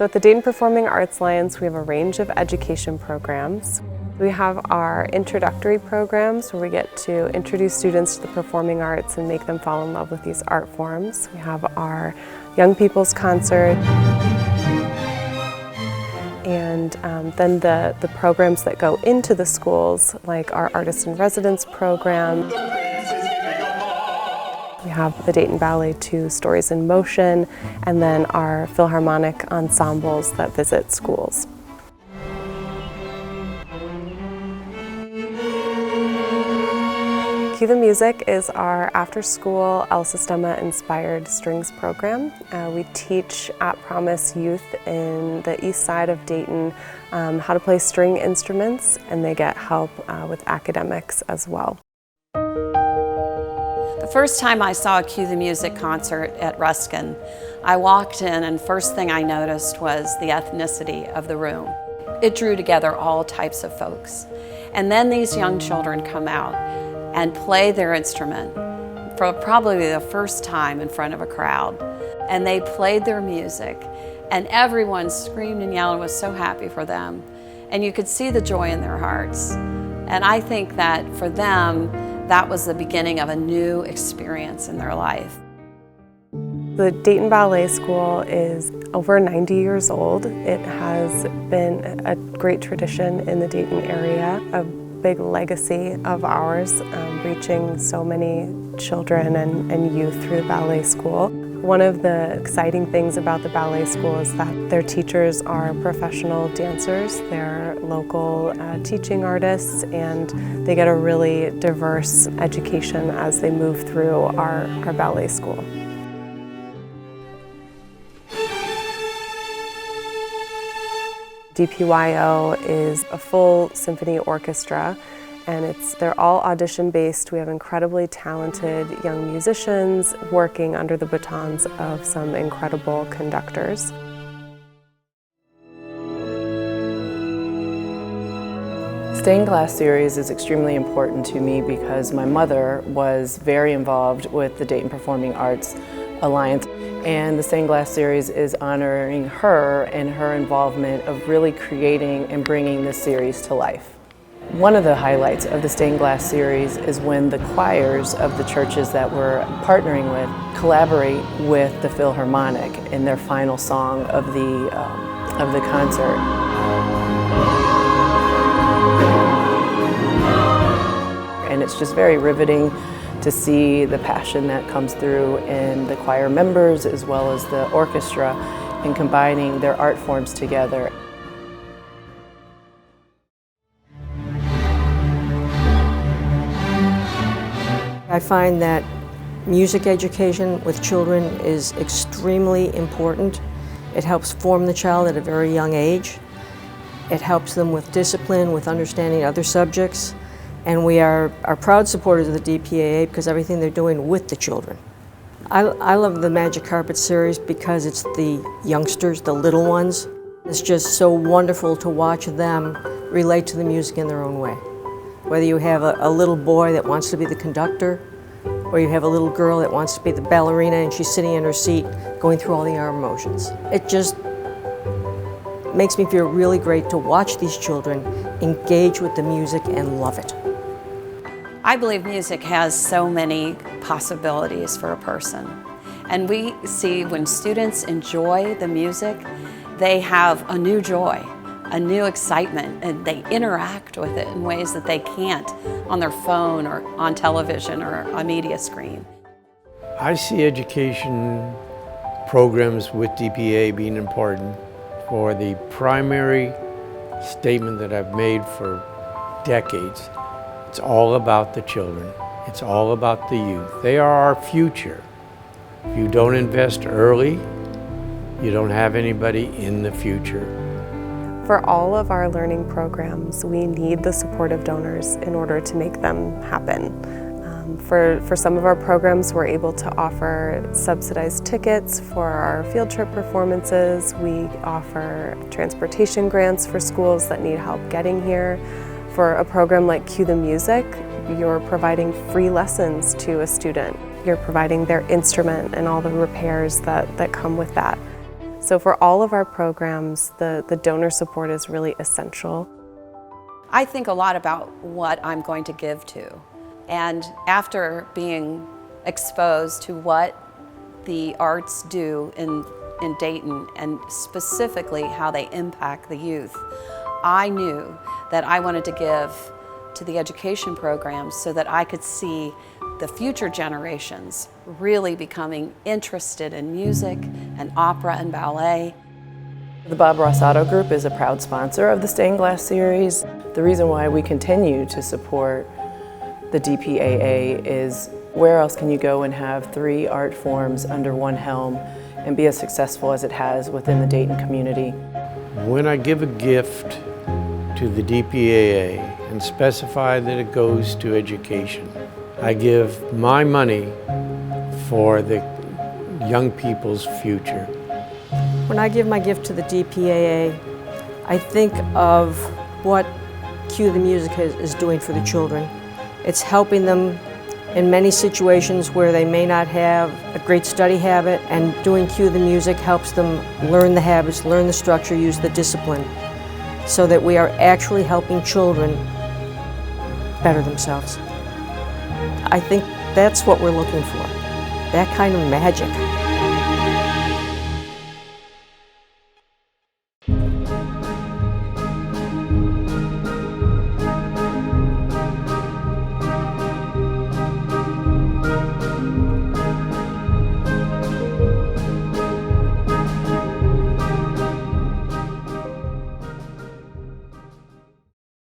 So at the Dayton Performing Arts Alliance, we have a range of education programs. We have our introductory programs where we get to introduce students to the performing arts and make them fall in love with these art forms. We have our Young People's Concert, and then the programs that go into the schools, like our Artist in Residence program. We have the Dayton Ballet 2 Stories in Motion, and then our Philharmonic ensembles that visit schools. Cue the Music is our after-school El Sistema-inspired strings program. We teach at Promise youth in the east side of Dayton how to play string instruments, and they get help with academics as well. The first time I saw a Cue the Music concert at Ruskin, I walked in and first thing I noticed was the ethnicity of the room. It drew together all types of folks. And then these young children come out and play their instrument for probably the first time in front of a crowd. And they played their music, and everyone screamed and yelled and was so happy for them. And you could see the joy in their hearts. And I think that for them, that was the beginning of a new experience in their life. The Dayton Ballet School is over 90 years old. It has been a great tradition in the Dayton area, a big legacy of ours, reaching so many children and youth through the ballet school. One of the exciting things about the ballet school is that their teachers are professional dancers, they're local teaching artists, and they get a really diverse education as they move through our ballet school. DPAA is a full symphony orchestra, and they're all audition-based. We have incredibly talented young musicians working under the batons of some incredible conductors. Stained Glass series is extremely important to me because my mother was very involved with the Dayton Performing Arts Alliance, and the Stained Glass series is honoring her and her involvement of really creating and bringing this series to life. One of the highlights of the Stained Glass series is when the choirs of the churches that we're partnering with collaborate with the Philharmonic in their final song of the concert. And it's just very riveting to see the passion that comes through in the choir members as well as the orchestra in combining their art forms together. I find that music education with children is extremely important. It helps form the child at a very young age. It helps them with discipline, with understanding other subjects. And we are proud supporters of the DPAA because everything they're doing with the children. I love the Magic Carpet series because it's the youngsters, the little ones. It's just so wonderful to watch them relate to the music in their own way. Whether you have a little boy that wants to be the conductor, or you have a little girl that wants to be the ballerina and she's sitting in her seat going through all the arm motions. It just makes me feel really great to watch these children engage with the music and love it. I believe music has so many possibilities for a person. And we see when students enjoy the music, they have a new joy, a new excitement, and they interact with it in ways that they can't on their phone or on television or a media screen. I see education programs with DPAA being important for the primary statement that I've made for decades. It's all about the children. It's all about the youth. They are our future. If you don't invest early, you don't have anybody in the future. For all of our learning programs, we need the support of donors in order to make them happen. For some of our programs, we're able to offer subsidized tickets for our field trip performances. We offer transportation grants for schools that need help getting here. For a program like Cue the Music, you're providing free lessons to a student. You're providing their instrument and all the repairs that come with that. So for all of our programs, the donor support is really essential. I think a lot about what I'm going to give to. And after being exposed to what the arts do in Dayton, and specifically how they impact the youth, I knew that I wanted to give to the education programs so that I could see the future generations really becoming interested in music and opera and ballet. The Bob Rossato Group is a proud sponsor of the Stained Glass Series. The reason why we continue to support the DPAA is where else can you go and have 3 art forms under one helm and be as successful as it has within the Dayton community? When I give a gift to the DPAA and specify that it goes to education, I give my money for the young people's future. When I give my gift to the DPAA, I think of what Cue the Music is doing for the children. It's helping them in many situations where they may not have a great study habit, and doing Cue the Music helps them learn the habits, learn the structure, use the discipline, so that we are actually helping children better themselves. I think that's what we're looking for, that kind of magic.